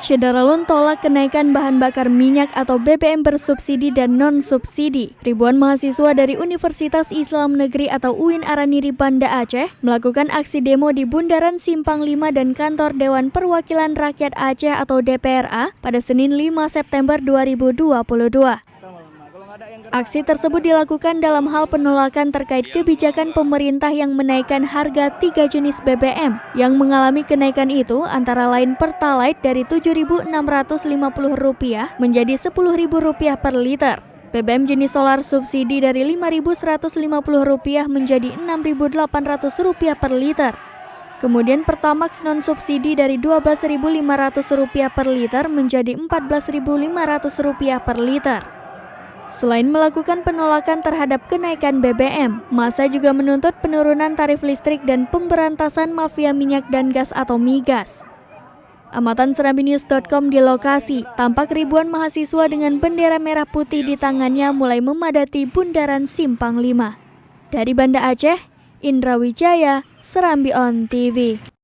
Syederalun tolak kenaikan bahan bakar minyak atau BBM bersubsidi dan non-subsidi. Ribuan mahasiswa dari Universitas Islam Negeri atau UIN Araniri Banda Aceh melakukan aksi demo di Bundaran Simpang 5 dan kantor Dewan Perwakilan Rakyat Aceh atau DPRA pada Senin 5 September 2022. Aksi tersebut dilakukan dalam hal penolakan terkait kebijakan pemerintah yang menaikkan harga 3 jenis BBM. Yang mengalami kenaikan itu antara lain Pertalite dari Rp7.650 menjadi Rp10.000 per liter. BBM jenis solar subsidi dari Rp5.150 menjadi Rp6.800 per liter. Kemudian Pertamax non-subsidi dari Rp12.500 per liter menjadi Rp14.500 per liter. Selain melakukan penolakan terhadap kenaikan BBM, massa juga menuntut penurunan tarif listrik dan pemberantasan mafia minyak dan gas atau migas. Amatan serambinews.com di lokasi, tampak ribuan mahasiswa dengan bendera merah putih di tangannya mulai memadati Bundaran Simpang 5. Dari Banda Aceh, Indra Wijaya, Serambi On TV.